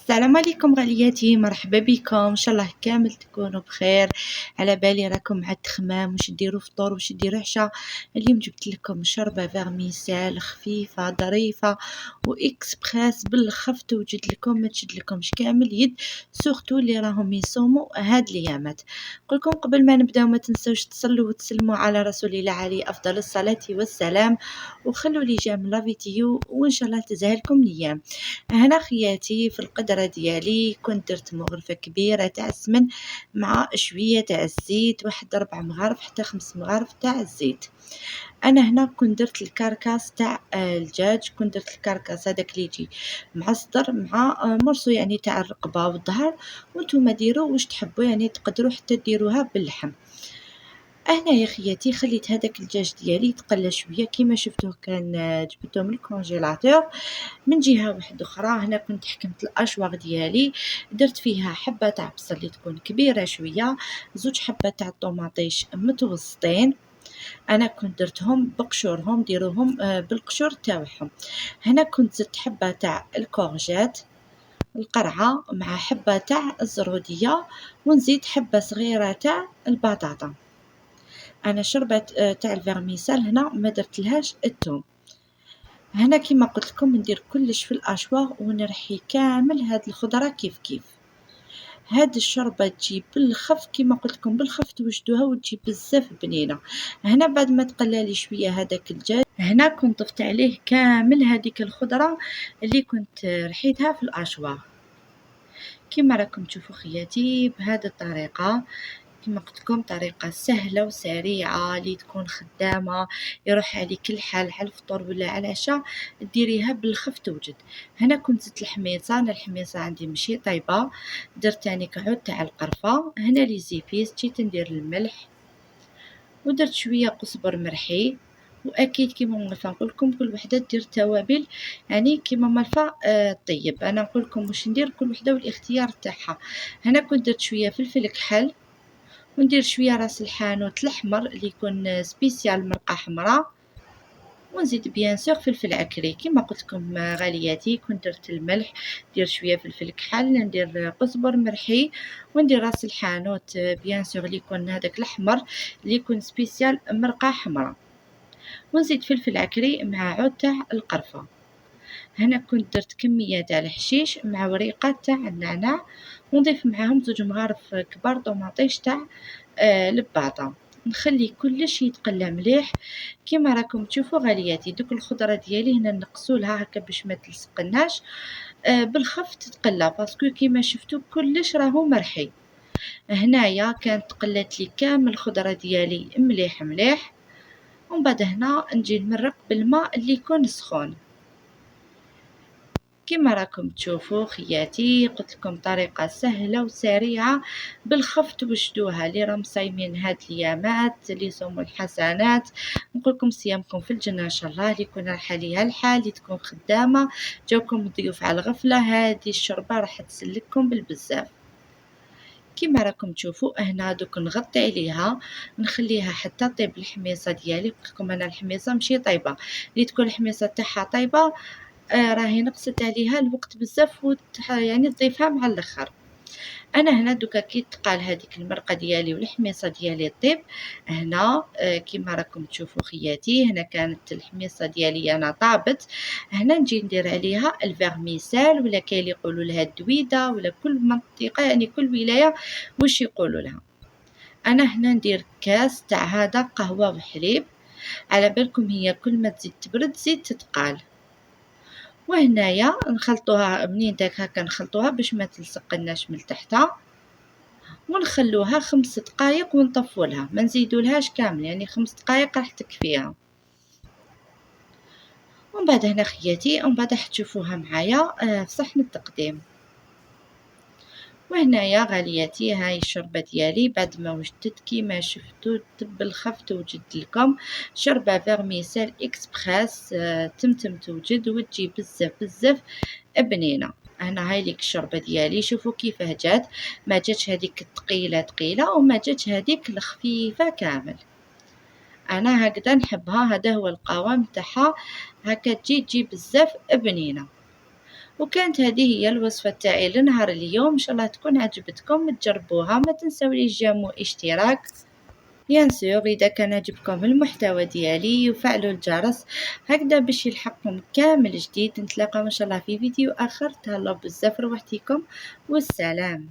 السلام عليكم غالياتي، مرحبا بكم. ان شاء الله كامل تكونوا بخير. على بالي راكم مع التخمام واش ديروا فطور واش ديروا عشاء. اليوم جبت لكم شوربه فيرميسيل خفيفه ظريفه واكسبريس بالخف، توجد لكم ما تشد لكمش كامل يد، سورتو اللي راهم يصوموا هاد الايامات. نقولكم قبل ما نبداو ما تنسوش تصلوا وتسلموا على رسول الله عليه افضل الصلاه والسلام، وخلوا لي جام لا فيديو وان شاء الله تزهلكم الايام. هنا خياتي في القدرة ديالي كنت درت مغرفة كبيرة تاع السمن مع شوية تاع الزيت، واحد 4 مغارف حتى 5 مغارف تاع الزيت. انا هنا كنت درت الكركاس تاع الدجاج، كنت درت الكركاس هذاك اللي يجي معصدر مع مرسو يعني تاع الرقبة والظهر، وانتم ديروا واش تحبوا، يعني تقدروا حتى ديروها باللحم. هنا يا خياتي خليت هذاك الدجاج ديالي يتقلى شويه كيما شفتوه، كان جبته من الكونجيلاتور. من جهه واحده اخرى هنا كنت حكمت الاشواغ ديالي، درت فيها حبه تاع بصل اللي تكون كبيره شويه، زوج حبات تاع طوماطيش متوسطين، انا كنت درتهم بقشورهم، ديروهم بالقشور تاعهم. هنا كنت زدت حبه تاع الكورجات القرعه مع حبه تاع الزروديه، ونزيد حبه صغيره تاع البطاطا. انا شربت تاع الفيرميسال هنا ما درتلهاش الثوم. هنا كيما قلت لكم ندير كلش في الاشواغ ونرحي كامل هاد الخضره كيف كيف. هاد الشوربه تجي بالخف كيما قلت لكم بالخف توجدوها وتجي بزاف بنينه. هنا بعد ما تقلى لي شويه هذاك الدجاج، هنا كنت ضفت عليه كامل هذيك الخضره اللي كنت رحيتها في الاشواغ. كيما راكم تشوفوا خياتي بهذه الطريقه، كما قلت لكم طريقة سهلة وسريعة اللي تكون خدامة، يروح عليك الحال على الفطور ولا على العشاء، ديريها بالخف توجد. هنا كنت زدت الحميصة، انا الحميصة عندي ماشي طيبة، درت تاني عود تاع القرفة. هنا لي زيبيس جيت ندير الملح ودرت شوية قزبر مرحي، واكيد كيما مالفا نقولكم كل وحده دير توابل يعني كيما مالفا طيب. انا نقولكم واش ندير كل وحده والاختيار تاعها. هنا كنت درت شويه فلفل كحل، وندير شويه راس الحانوت الاحمر اللي يكون سبيسيال مرقه حمراء، ونزيد بيان سور فلفل عكري. كما قلت لكم غالياتي كنت درت الملح، ندير شويه فلفل كحل، ندير قزبر مرحي، وندير راس الحانوت بيان سور اللي يكون هذاك الاحمر اللي يكون سبيسيال مرقه حمراء، ونزيد فلفل عكري مع عود تاع القرفه. هنا كنت درت كميه تاع الحشيش مع وريقات تاع النعناع، ونضيف معاهم زوج مغارف كبار طوماطيش تاع الباطا. نخلي كلش يتقلى مليح. كيما راكم تشوفوا غالياتي دوك الخضره ديالي هنا نقصولها هكا باش ما تلصقناش بالخف تتقلى، باسكو كيما شفتوا كلش راهو مرحي. هنايا كانت قلات لي كامل الخضره ديالي مليح مليح، ومن بعد هنا نجي نمرق بالماء اللي يكون سخون. كما راكم تشوفوا خياتي قلت لكم طريقة سهلة وسريعة بالخف توجدوها اللي راهم صايمين هاد الايامات اللي يصوموا الحسنات. نقول لكم صيامكم في الجنة ان شاء الله، اللي يكون راح عليها الحال، اللي تكون خدامة جاوكم ضيوف على الغفلة، هذه الشربة راح تسلككم بالبزاف. كيما راكم تشوفوا هنا دوك نغطي عليها نخليها حتى طيب الحميصه ديالي. قلت لكم انا الحميصه ماشي طيبه، اللي تكون الحميصه تاعها طيبه راهي نقصت عليها الوقت بزاف يعني تضيفها مع الاخر. انا هنا دوكا كي تقال هذيك المرقه ديالي والحميصه ديالي طيب، هنا كيما راكم تشوفوا خياتي هنا كانت الحميصه ديالي انا طابت. هنا نجي ندير عليها الفيرميسال، ولا كاين اللي يقولوا لها الدويده، ولا كل منطقه يعني كل ولايه واش يقولوا لها. انا هنا ندير كاس تاع هذا قهوه وحليب، على بالكم هي كل ما تزيد تبرد تزيد تتقال. وهنايا نخلطوها منين داك هكا نخلطوها باش ما تلصقناش من تحتها، ونخلوها 5 دقائق ونطفولها، ما نزيدولهاش كامل يعني 5 دقائق راح تكفيها. ومن بعد هنا خياتي ومن بعد راح تشوفوها معايا في صحن التقديم. وهنايا غالياتي هاي الشوربه ديالي بعد ما وجدت كيما شفتوا بالخف توجد لكم شوربه فيرميسيل اكسبريس تمتم توجد وتجي بزاف بزاف بنينه. هنا هاي ليك الشوربه ديالي، شوفوا كيفاه جات، ما جاتش هذيك الثقيله ثقيله وما جاتش هذيك الخفيفه كامل. انا هكذا نحبها، هذا هو القوام تاعها، هكا تجي بزاف بنينه. وكانت هذه هي الوصفة تاعي لنهار اليوم. ان شاء الله تكون عجبتكم، تجربوها. ما تنساوليش جيم واشتراك بيان سور اذا كان عجبكم المحتوى ديالي، وفعلوا الجرس هكذا باش يلحقكم كامل جديد. نتلاقاو ان شاء الله في فيديو اخر. تهلاو بزاف، روحتيكم والسلام.